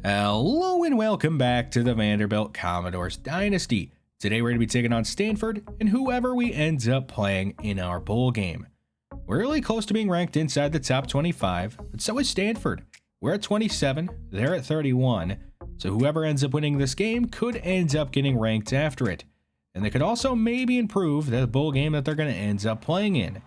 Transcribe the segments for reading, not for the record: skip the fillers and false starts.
Hello and welcome back to the Vanderbilt Commodores Dynasty. Today we're going to be taking on Stanford and whoever we end up playing in our bowl game. We're really close to being ranked inside the top 25, but so is Stanford. We're at 27, they're at 31, so whoever ends up winning this game could end up getting ranked after it. And they could also maybe improve the bowl game that they're going to end up playing in.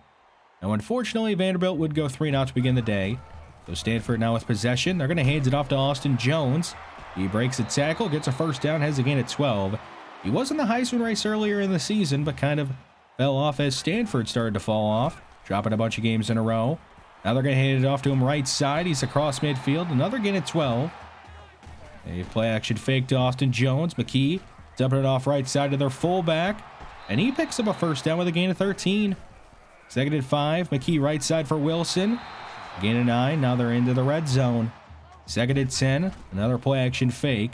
Now unfortunately Vanderbilt would go 3-0 to begin the day. So Stanford now with possession. They're going to hand it off to Austin Jones. He breaks a tackle, gets a first down, has a gain at 12. He was in the Heisman race earlier in the season, but kind of fell off as Stanford started to fall off, dropping a bunch of games in a row. Now they're going to hand it off to him right side. He's across midfield. Another gain at 12. A play action fake to Austin Jones. McKee dumping it off right side to their fullback. And he picks up a first down with a gain of 13. Second and 5. McKee right side for Wilson. Gain of 9, now they're into the red zone. Second and 10, another play action fake.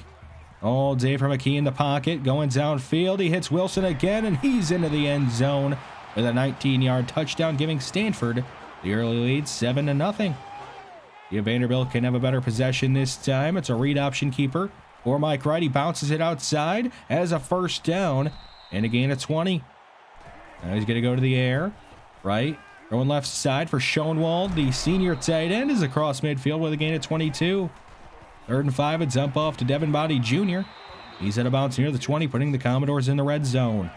All day for McKee in the pocket, going downfield. He hits Wilson again, and he's into the end zone with a 19-yard touchdown, giving Stanford the early lead 7-0. If Vanderbilt can have a better possession this time, it's a read option keeper. Or Mike Wright, he bounces it outside, has a first down, and a gain of 20. Now he's going to go to the air, right? Throwing left side for Schoenwald. The senior tight end is across midfield with a gain of 22. Third and 5, a dump off to Devin Body Jr. He's at about near the 20, putting the Commodores in the red zone.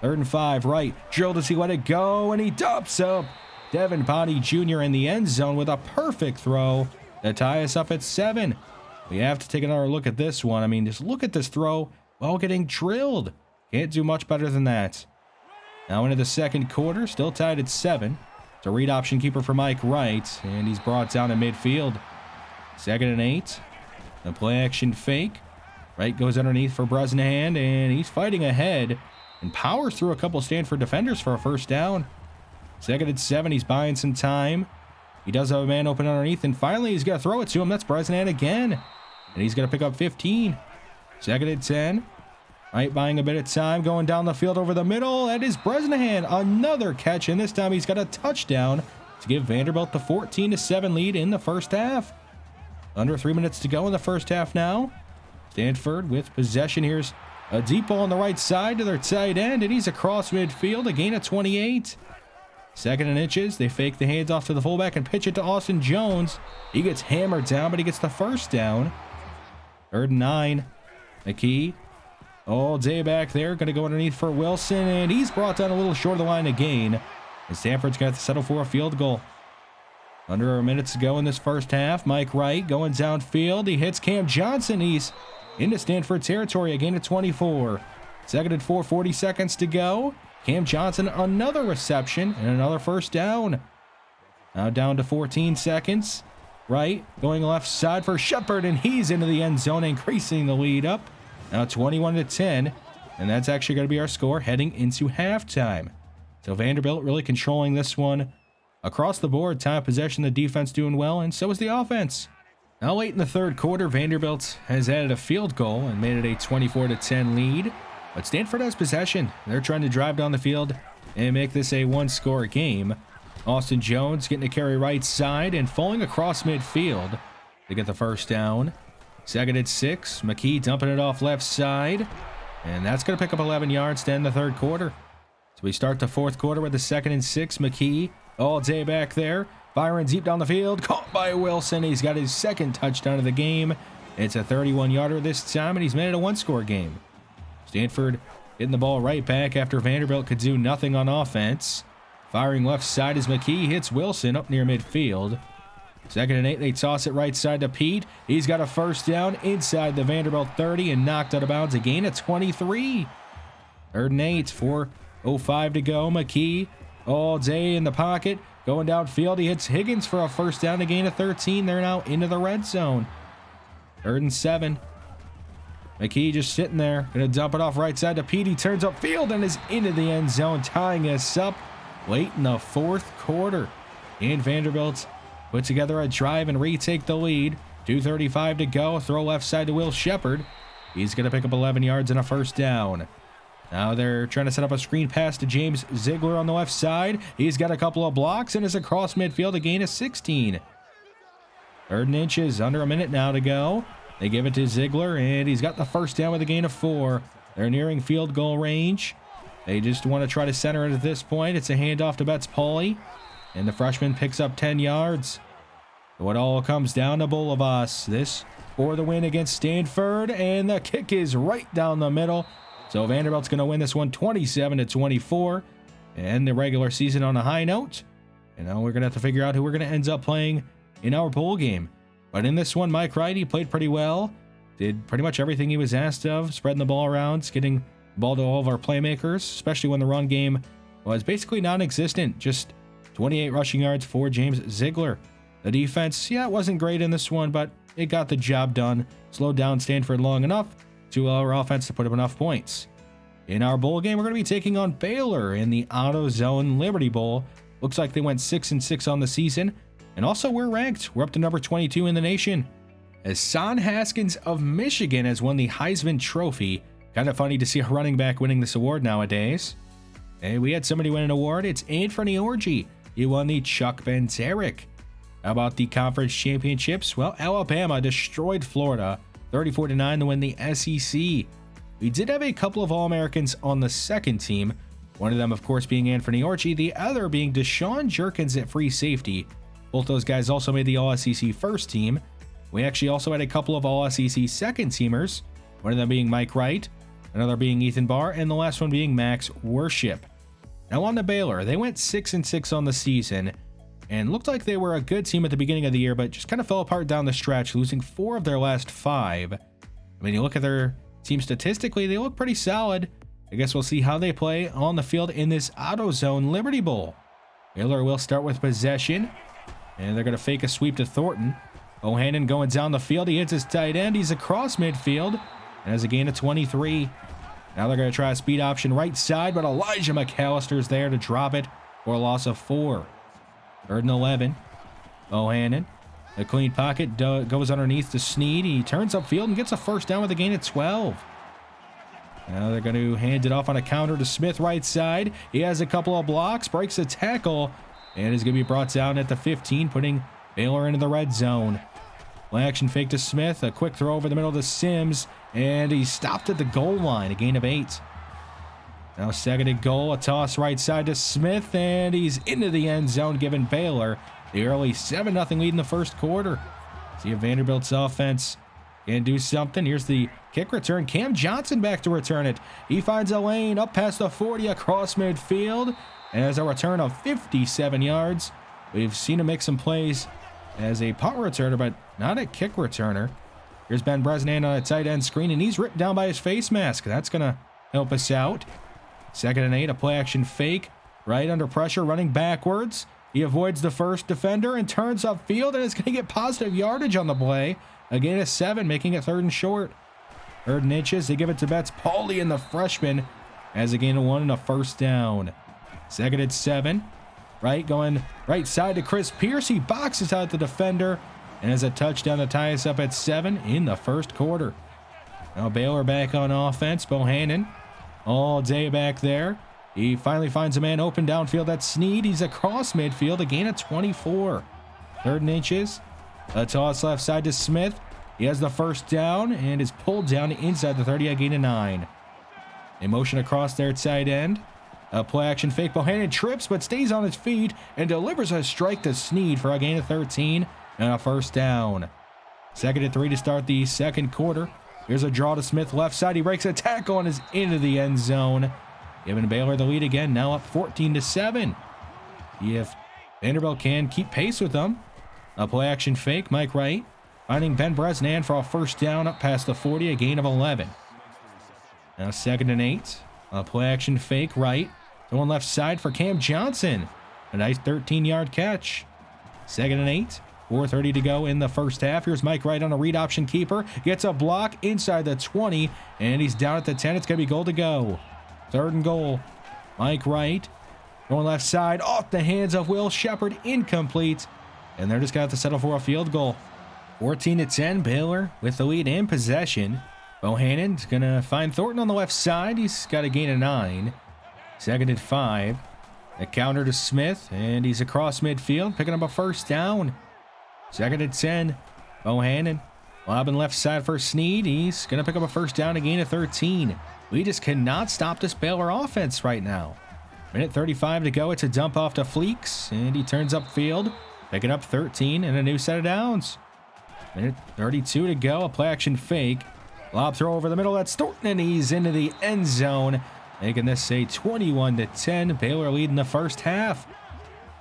Third and 5, right. Drill to see let it go, and he dumps up Devin Body Jr. in the end zone with a perfect throw to tie us up at 7. We have to take another look at this one. I mean, just look at this throw while getting drilled. Can't do much better than that. Now into the second quarter, still tied at 7. It's a read option keeper for Mike Wright, and he's brought down to midfield. Second and 8. The play action fake. Wright goes underneath for Bresnahan, and he's fighting ahead and powers through a couple Stanford defenders for a first down. Second and 7, he's buying some time. He does have a man open underneath, and finally he's going to throw it to him. That's Bresnahan again, and he's going to pick up 15. Second and 10. Right, buying a bit of time, going down the field over the middle. That is Bresnahan, another catch, and this time he's got a touchdown to give Vanderbilt the 14-7 lead in the first half. Under 3 minutes to go in the first half now. Stanford with possession. Here's a deep ball on the right side to their tight end, and he's across midfield, a gain of 28. Second and inches, they fake the handoff to the fullback and pitch it to Austin Jones. He gets hammered down, but he gets the first down. Third and 9, McKee. All day back there, going to go underneath for Wilson, and he's brought down a little short of the line again. And Stanford's got to settle for a field goal. Under a minute to go in this first half. Mike Wright going downfield. He hits Cam Johnson. He's into Stanford territory, a gain of 24. Second and 4, 40 seconds to go. Cam Johnson, another reception and another first down. Now down to 14 seconds. Wright going left side for Shepard, and he's into the end zone, increasing the lead up. Now 21-10, and that's actually going to be our score heading into halftime. So Vanderbilt really controlling this one across the board. Time of possession, the defense doing well, and so is the offense. Now late in the third quarter, Vanderbilt has added a field goal and made it a 24-10 lead. But Stanford has possession. They're trying to drive down the field and make this a one-score game. Austin Jones getting to carry right side and falling across midfield to get the first down. Second and 6, McKee dumping it off left side, and that's going to pick up 11 yards to end the third quarter. So we start the fourth quarter with a second and 6, McKee all day back there, firing deep down the field, caught by Wilson. He's got his second touchdown of the game. It's a 31-yarder this time, and he's made it a one-score game. Stanford getting the ball right back after Vanderbilt could do nothing on offense. Firing left side as McKee hits Wilson up near midfield. Second and 8, they toss it right side to Pete. He's got a first down inside the Vanderbilt 30 and knocked out of bounds, a gain of 23. Third and 8, 4:05 to go. McKee all day in the pocket, going downfield. He hits Higgins for a first down, a gain of 13. They're now into the red zone. Third and 7. McKee just sitting there, going to dump it off right side to Pete. He turns upfield and is into the end zone, tying us up late in the fourth quarter. And Vanderbilt put together a drive and retake the lead. 2:35 to go. Throw left side to Will Shepard. He's going to pick up 11 yards and a first down. Now they're trying to set up a screen pass to James Ziegler on the left side. He's got a couple of blocks and is across midfield, a gain of 16. Third and inches, under a minute now to go. They give it to Ziegler, and he's got the first down with a gain of 4. They're nearing field goal range. They just want to try to center it at this point. It's a handoff to Betts Pauly, and the freshman picks up 10 yards. So it all comes down to Bullivas. This for the win against Stanford, and the kick is right down the middle. So Vanderbilt's going to win this one 27-24, and the regular season on a high note. And now we're going to have to figure out who we're going to end up playing in our bowl game. But in this one, Mike Wright, he played pretty well. Did pretty much everything he was asked of, spreading the ball around, getting the ball to all of our playmakers, especially when the run game was basically non-existent. Just 28 rushing yards for James Ziegler. The defense, yeah, it wasn't great in this one, but it got the job done. Slowed down Stanford long enough to allow our offense to put up enough points. In our bowl game, we're going to be taking on Baylor in the AutoZone Liberty Bowl. Looks like they went 6-6 on the season. And also, we're ranked. We're up to number 22 in the nation. Hassan Haskins of Michigan has won the Heisman Trophy. Kind of funny to see a running back winning this award nowadays. Hey, we had somebody win an award. It's Anthony Orji. He won the Chuck Benterick. How about the conference championships? Well, Alabama destroyed Florida 34-9 to win the SEC. We did have a couple of All-Americans on the second team. One of them, of course, being Anthony Orji. The other being Deshaun Jerkins at free safety. Both those guys also made the All-SEC first team. We actually also had a couple of All-SEC second-teamers, one of them being Mike Wright, another being Ethan Barr, and the last one being Max Worship. Now on to Baylor. They went 6-6 on the season, and looked like they were a good team at the beginning of the year, but just kind of fell apart down the stretch, losing 4 of their last 5. I mean, you look at their team statistically, they look pretty solid. I guess we'll see how they play on the field in this AutoZone Liberty Bowl. Baylor will start with possession, and they're going to fake a sweep to Thornton. Bohannon going down the field. He hits his tight end. He's across midfield and has a gain of 23. Now they're going to try a speed option right side, but Elijah McAllister's there to drop it for a loss of 4. 3rd and 11. Bohannon. A clean pocket goes underneath to Snead. He turns upfield and gets a first down with a gain of 12. Now they're going to hand it off on a counter to Smith right side. He has a couple of blocks, breaks a tackle, and is going to be brought down at the 15, putting Baylor into the red zone. Play action fake to Smith, a quick throw over the middle to Sims, and he's stopped at the goal line, a gain of 8. Now second and goal, a toss right side to Smith, and he's into the end zone, giving Baylor the early 7-0 lead in the first quarter. See if Vanderbilt's offense can do something. Here's the kick return. Cam Johnson back to return it. He finds a lane up past the 40 across midfield, and has a return of 57 yards. We've seen him make some plays as a punt returner, but not a kick returner. Here's Ben Bresnan on a tight end screen, and he's ripped down by his face mask. That's going to help us out. 2nd and 8, a play action fake. Right under pressure, running backwards. He avoids the first defender and turns upfield, and is going to get positive yardage on the play. A gain of 7, making it 3rd and short. 3rd and inches, they give it to Betts Pauly, and the freshman has a gain of 1 and a first down. 2nd and 7. Right, going right side to Chris Pierce. He boxes out the defender and has a touchdown to tie us up at 7 in the first quarter. Now Baylor back on offense. Bohannon all day back there. He finally finds a man open downfield. That's Snead. He's across midfield, a gain of 24. 3rd and inches. A toss left side to Smith. He has the first down and is pulled down inside the 30, a gain of 9. A motion across their tight end. A play action fake. Bohannon trips but stays on his feet and delivers a strike to Snead for a gain of 13 and a first down. 2nd and 3 to start the second quarter. Here's a draw to Smith left side. He breaks a tackle and is into the end zone, giving Baylor the lead again, now up 14-7. If Vanderbilt can keep pace with them. A play action fake. Mike Wright finding Ben Bresnan for a first down up past the 40, a gain of 11. Now 2nd and 8. A play action fake. Right. Going left side for Cam Johnson. A nice 13-yard catch. 2nd and 8. 4:30 to go in the first half. Here's Mike Wright on a read option keeper. Gets a block inside the 20, and he's down at the 10. It's going to be goal to go. 3rd and goal. Mike Wright going left side off the hands of Will Shepard. Incomplete. And they're just going to have to settle for a field goal. 14-10. Baylor with the lead and possession. Bohannon's going to find Thornton on the left side. He's got a gain of 9. 2nd and 5. A counter to Smith, and he's across midfield, picking up a first down. 2nd and 10. Bohannon Lobbing left side for Sneed. He's going to pick up a first down, a gain of 13. We just cannot stop this Baylor offense right now. Minute 35 to go. It's a dump off to Fleeks, and he turns upfield, picking up 13 and a new set of downs. Minute 32 to go. A play action fake. Lob throw over the middle. That's Thornton, and he's into the end zone, making this a 21-10. Baylor leading the first half.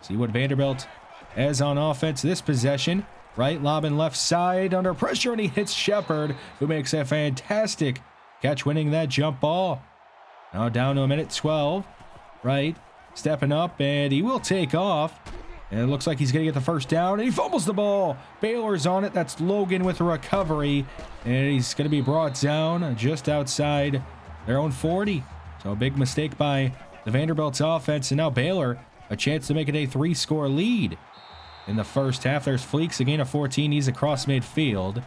See what Vanderbilt has on offense this possession. Right lobbing left side under pressure, and he hits Shepard, who makes a fantastic catch, winning that jump ball. Now down to a minute 12. Right, stepping up, and he will take off. And it looks like he's going to get the first down, and he fumbles the ball. Baylor's on it. That's Logan with a recovery, and he's going to be brought down just outside their own 40. So a big mistake by the Vanderbilt's offense, and now Baylor a chance to make it a 3-score lead. In the first half, there's Fleeks, a gain of 14. He's across midfield.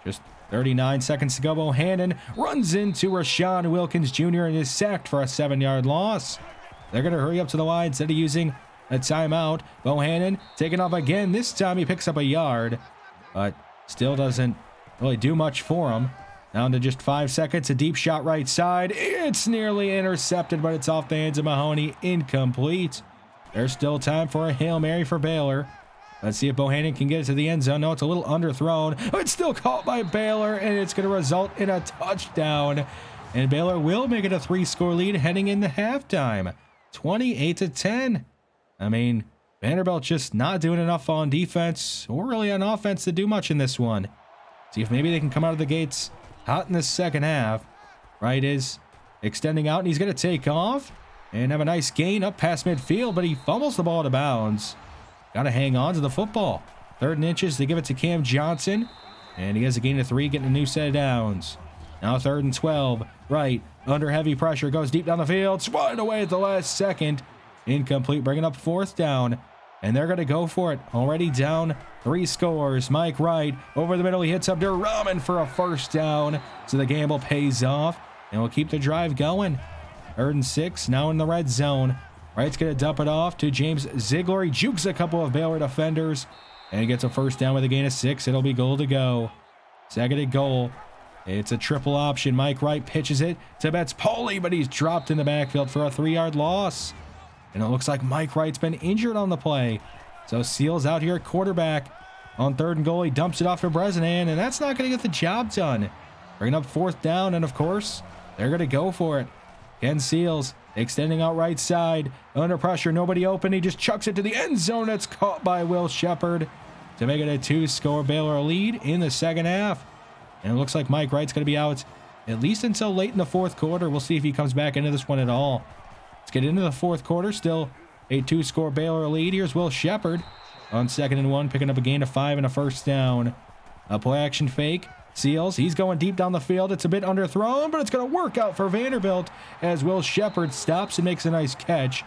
Just 39 seconds to go. Bohannon runs into Rashawn Wilkins Jr. and is sacked for a 7-yard loss. They're going to hurry up to the line instead of using a timeout. Bohannon taking off again. This time he picks up a yard, but still doesn't really do much for him. Down to just 5 seconds. A deep shot right side. It's nearly intercepted, but it's off the hands of Mahoney. Incomplete. There's still time for a Hail Mary for Baylor. Let's see if Bohannon can get it to the end zone. No, it's a little underthrown. It's still caught by Baylor, and it's going to result in a touchdown. And Baylor will make it a 3-score lead heading into halftime. 28-10. I mean, Vanderbilt just not doing enough on defense or really on offense to do much in this one. See if maybe they can come out of the gates hot in the second half. Right is extending out, and he's going to take off and have a nice gain up past midfield, but he fumbles the ball out of bounds. Got to hang on to the football. 3rd and inches. They give it to Cam Johnson, and he has a gain of 3, getting a new set of downs. Now 3rd and 12. Right, under heavy pressure, goes deep down the field, swatted away at the last second. Incomplete, bringing up 4th down, and they're going to go for it. Already down 3 scores. Mike Wright over the middle. He hits up to Rahman for a first down, so the gamble pays off, and we'll keep the drive going. 3rd and 6, now in the red zone. Wright's going to dump it off to James Ziegler. He jukes a couple of Baylor defenders, and he gets a first down with a gain of 6. It'll be goal to go. 2nd and goal. It's a triple option. Mike Wright pitches it to Betts Pauly, but he's dropped in the backfield for a 3-yard loss. And it looks like Mike Wright's been injured on the play. So Seals out here at quarterback. On 3rd and goal, he dumps it off to Bresnan, and that's not going to get the job done. Bringing up 4th down, and of course, they're going to go for it. Ken Seals extending out right side. Under pressure, nobody open. He just chucks it to the end zone. It's caught by Will Shepard to make it a 2-score Baylor lead in the second half. And it looks like Mike Wright's going to be out at least until late in the 4th quarter. We'll see if he comes back into this one at all. Let's get into the 4th quarter. Still a 2-score Baylor lead. Here's Will Shepard on 2nd and 1, picking up a gain of 5 and a first down. A play action fake. Seals, he's going deep down the field. It's a bit underthrown, but it's going to work out for Vanderbilt as Will Shepard stops and makes a nice catch.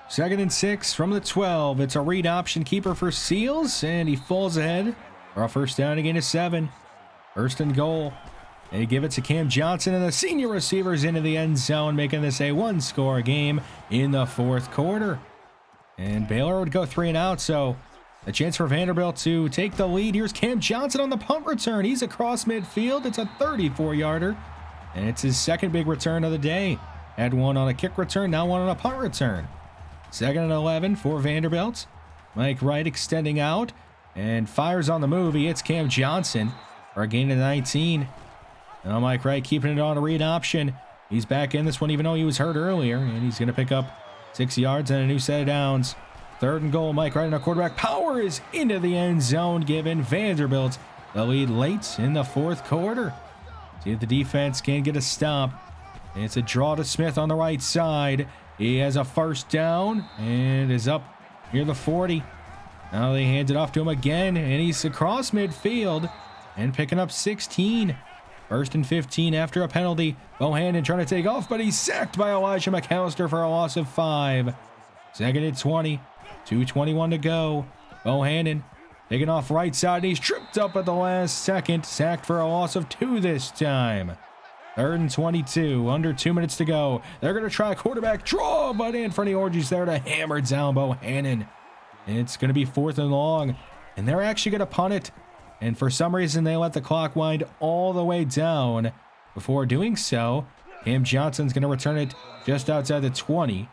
2nd and 6 from the 12. It's a read option keeper for Seals, and he falls ahead for a first down, again of 7. 1st and goal. They give it to Cam Johnson, and the senior receivers into the end zone, making this a 1-score game in the 4th quarter. And Baylor would go 3 and out, so a chance for Vanderbilt to take the lead. Here's Cam Johnson on the punt return. He's across midfield. It's a 34-yarder, and it's his 2nd big return of the day. Had one on a kick return, now one on a punt return. 2nd and 11 for Vanderbilt. Mike Wright extending out and fires on the move. He hits Cam Johnson for a gain of 19. Now Mike Wright keeping it on a read option. He's back in this one even though he was hurt earlier, and he's going to pick up 6 yards and a new set of downs. 3rd and goal. Mike Wright and a quarterback power is into the end zone, giving Vanderbilt the lead late in the 4th quarter. See if the defense can get a stop. It's a draw to Smith on the right side. He has a first down and is up near the 40. Now they hand it off to him again, and he's across midfield and picking up 16. 1st and 15 after a penalty. Bohannon trying to take off, but he's sacked by Elijah McAllister for a loss of 5. 2nd and 20. 2:21 to go. Bohannon taking off right side. He's tripped up at the last second. Sacked for a loss of 2 this time. 3rd and 22. Under 2 minutes to go. They're going to try a quarterback draw, but Anthony Orgy's there to hammer down Bohannon. It's going to be 4th and long, and they're actually going to punt it. And for some reason, they let the clock wind all the way down. Before doing so, Cam Johnson's going to return it just outside the 20.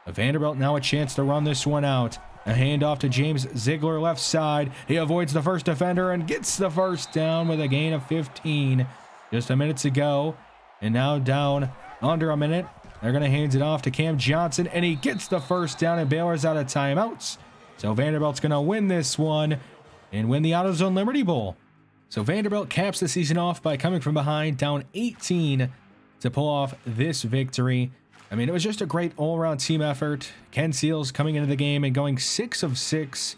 Vanderbilt now a chance to run this one out. A handoff to James Ziegler left side. He avoids the first defender and gets the first down with a gain of 15. Just a minute to go. And now down under a minute. They're going to hand it off to Cam Johnson, and he gets the first down, and Baylor's out of timeouts. So Vanderbilt's going to win this one and win the AutoZone Liberty Bowl. So Vanderbilt caps the season off by coming from behind, down 18 to pull off this victory. I mean, it was just a great all-around team effort. Ken Seals coming into the game and going 6 of 6,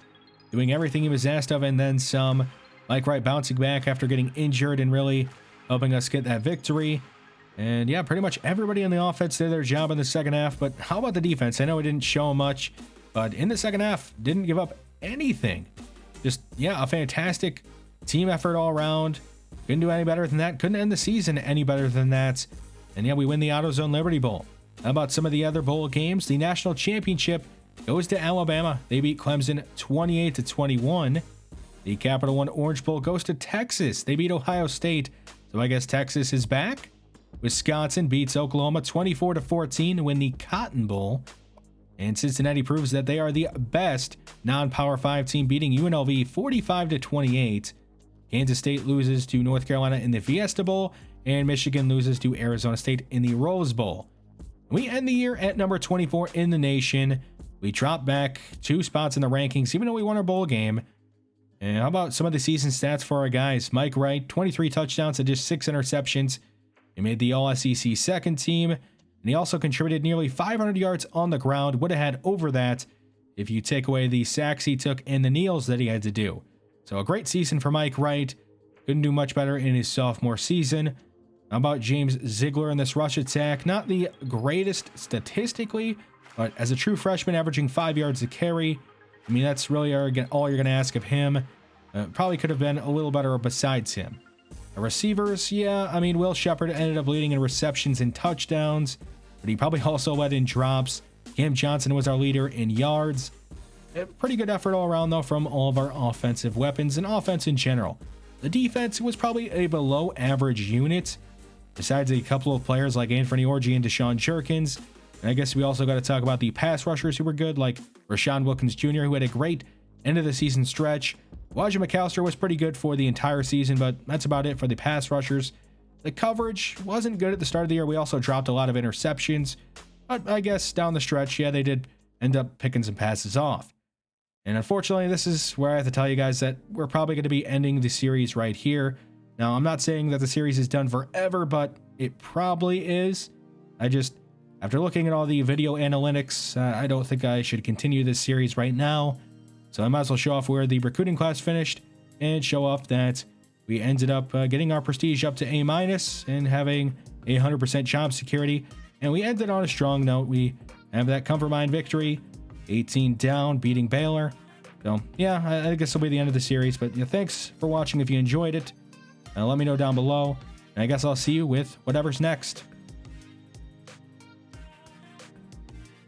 doing everything he was asked of and then some. Mike Wright bouncing back after getting injured and really helping us get that victory. And yeah, pretty much everybody in the offense did their job in the second half. But how about the defense? I know it didn't show much, but in the second half, didn't give up anything. Just, yeah, a fantastic team effort all around. Couldn't do any better than that. Couldn't end the season any better than that. And yeah, we win the AutoZone Liberty Bowl. How about some of the other bowl games? The national championship goes to Alabama. They beat Clemson 28-21. The Capital One Orange Bowl goes to Texas. They beat Ohio State. So I guess Texas is back. Wisconsin beats Oklahoma 24-14 to win the Cotton Bowl. And Cincinnati proves that they are the best non-Power 5 team, beating UNLV 45-28. Kansas State loses to North Carolina in the Fiesta Bowl, and Michigan loses to Arizona State in the Rose Bowl. We end the year at number 24 in the nation. We drop back 2 spots in the rankings, even though we won our bowl game. And how about some of the season stats for our guys? Mike Wright, 23 touchdowns and just 6 interceptions. He made the All-SEC second team, and he also contributed nearly 500 yards on the ground. Would have had over that if you take away the sacks he took and the kneels that he had to do. So a great season for Mike Wright. Couldn't do much better in his sophomore season. How about James Ziegler in this rush attack? Not the greatest statistically, but as a true freshman averaging 5 yards a carry, I mean, that's really all you're going to ask of him. Probably could have been a little better besides him. Receivers, yeah, I mean, Will Shepard ended up leading in receptions and touchdowns, but he probably also led in drops. Cam Johnson was our leader in yards. Pretty good effort all around, though, from all of our offensive weapons and offense in general. The defense was probably a below average unit, besides a couple of players like Anthony Orji and Deshaun Jerkins. And I guess we also got to talk about the pass rushers who were good, like Rashawn Wilkins Jr., who had a great end of the season stretch. Elijah McAllister was pretty good for the entire season, but that's about it for the pass rushers. The coverage wasn't good at the start of the year. We also dropped a lot of interceptions, but I guess down the stretch, yeah, they did end up picking some passes off. And unfortunately, this is where I have to tell you guys that we're probably going to be ending the series right here. Now, I'm not saying that the series is done forever, but it probably is. After looking at all the video analytics, I don't think I should continue this series right now. So I might as well show off where the recruiting class finished and show off that we ended up getting our prestige up to A- and having 100% job security. And we ended on a strong note. We have that Comfort Mind victory, 18 down, beating Baylor. So yeah, I guess it'll be the end of the series. But yeah, thanks for watching if you enjoyed it. Let me know down below. And I guess I'll see you with whatever's next.